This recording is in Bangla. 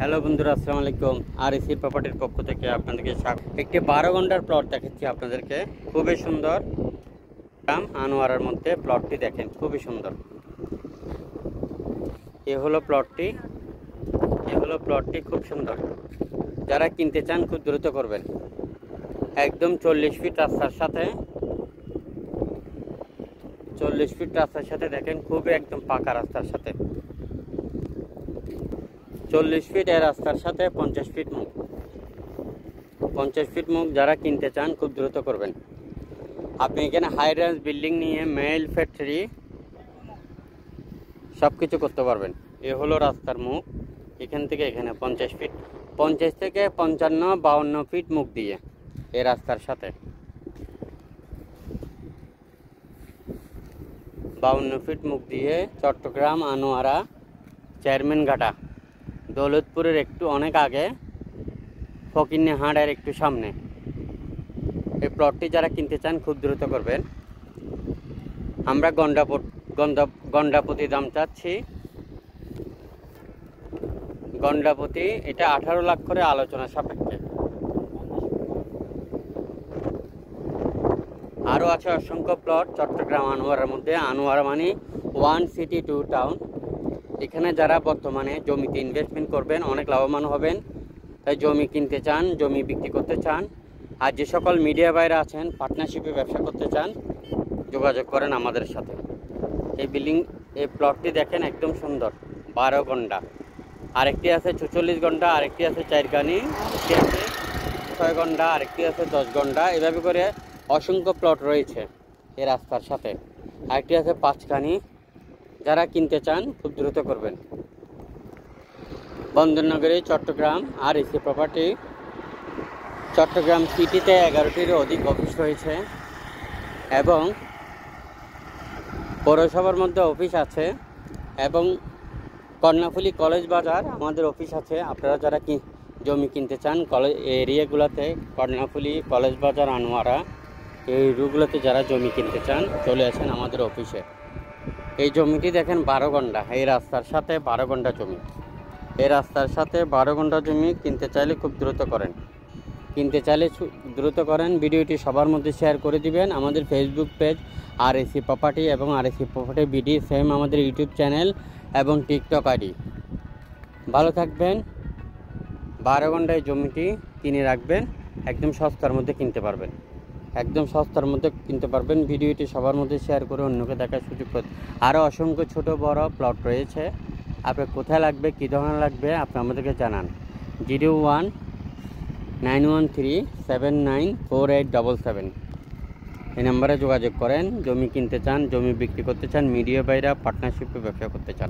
হ্যালো বন্ধুরা, আসসালামু আলাইকুম। আর এসি প্রপার্টির পক্ষ থেকে আপনাদেরকে একটি 12 ঘন্টার প্লট দেখাচ্ছি আপনাদেরকে। খুবই সুন্দর গ্রাম আনোয়ারার মধ্যে প্লটটি দেখেন, খুবই সুন্দর। এ হলো প্লটটি খুব সুন্দর। যারা কিনতে চান খুব দ্রুত করবেন। একদম 40 ফিট রাস্তার সাথে দেখেন, খুবই একদম পাকা রাস্তার সাথে। 40 ফিট এর রাস্তার সাথে 50 ফিট মুখ যারা কিনতে চান খুব দ্রুত করবেন। আপনি এখানে হাই রেঞ্জ বিল্ডিং নিয়ে মেল ফ্যাক্টরি সব কিছু করতে পারবেন। এ হলো রাস্তার মুখ, এখান থেকে এখানে 50 ফিট, 50 থেকে 55, 52 ফিট মুখ দিয়ে এই রাস্তার সাথে 52 ফিট মুখ দিয়ে চট্টগ্রাম আনোয়ারা চেয়ারম্যান ঘাটা দৌলতপুরের একটু অনেক আগে, ফকিরনীহাটের একটু সামনে। এই প্লটটি যারা কিনতে চান খুব দ্রুত করবেন। আমরা গন্ডাপতি দাম চাচ্ছি। গন্ডাপতি এটা 18 লাখ করে আলোচনা সাপেক্ষে। আরও আছে অসংখ্য প্লট চট্টগ্রাম আনোয়ারার মধ্যে। আনোয়ারা মানে 1 সিটি 2 টাউন। এখানে যারা বর্তমানে জমিতে ইনভেস্টমেন্ট করবেন অনেক লাভবান হবেন। তাই জমি কিনতে চান, জমি বিক্রি করতে চান, আর যে সকল মিডিয়া বাইরে আছেন পার্টনারশিপে ব্যবসা করতে চান, যোগাযোগ করেন আমাদের সাথে। এই প্লটটি দেখেন, একদম সুন্দর। 12 ঘন্টা, আরেকটি আছে 44 ঘন্টা, আরেকটি আছে 4 গানি, আরেকটি আছে 6 ঘন্টা, আরেকটি আছে 10 ঘন্টা। এভাবে করে অসংখ্য প্লট রয়েছে এই রাস্তার সাথে। আরেকটি আছে 5 গানি। যারা কিনতে চান খুব দ্রুত করবেন। বন্দরনগরী চট্টগ্রাম আর এসি প্রপার্টি। চট্টগ্রাম সিটিতে 11টিরও অধিক অফিস রয়েছে এবং পৌরসভার মধ্যে অফিস আছে, এবং কর্ণফুলী কলেজ বাজার আমাদের অফিস আছে। আপনারা যারা জমি কিনতে চান কলেজ এরিয়াগুলোতে, কর্ণফুলী কলেজ বাজার আনোয়ারা এই রুগুলোতে যারা জমি কিনতে চান চলে আসেন আমাদের অফিসে। এই জমিটি দেখেন 12 ঘন্টা, এই রাস্তার সাথে 12 ঘন্টা জমি। এই রাস্তার সাথে 12 ঘন্টা জমি কিনতে চাইলে খুব দ্রুত করেন। ভিডিওটি সবার মধ্যে শেয়ার করে দিবেন। আমাদের ফেসবুক পেজ আর এসি প্রপার্টি এবং আর এসি প্রপার্টি বিডি, সেম আমাদের ইউটিউব চ্যানেল এবং টিকটক আইডি। ভালো থাকবেন। 12 ঘন্টায় জমিটি কিনে রাখবেন, একদম সস্তার মধ্যে কিনতে পারবেন। ভিডিওটি সবার মধ্যে শেয়ার করে অন্যকে দেখার সুযোগ করে। আরও অসংখ্য ছোট বড় প্লট রয়েছে। আপনার কোথায় লাগবে, কী ধরনের লাগবে আপনি আমাদেরকে জানান। 0191379487 এই নাম্বারে যোগাযোগ করেন। জমি কিনতে চান, জমি বিক্রি করতে চান, মিডিয়া বাইরা পার্টনারশিপে ব্যবসা করতে চান।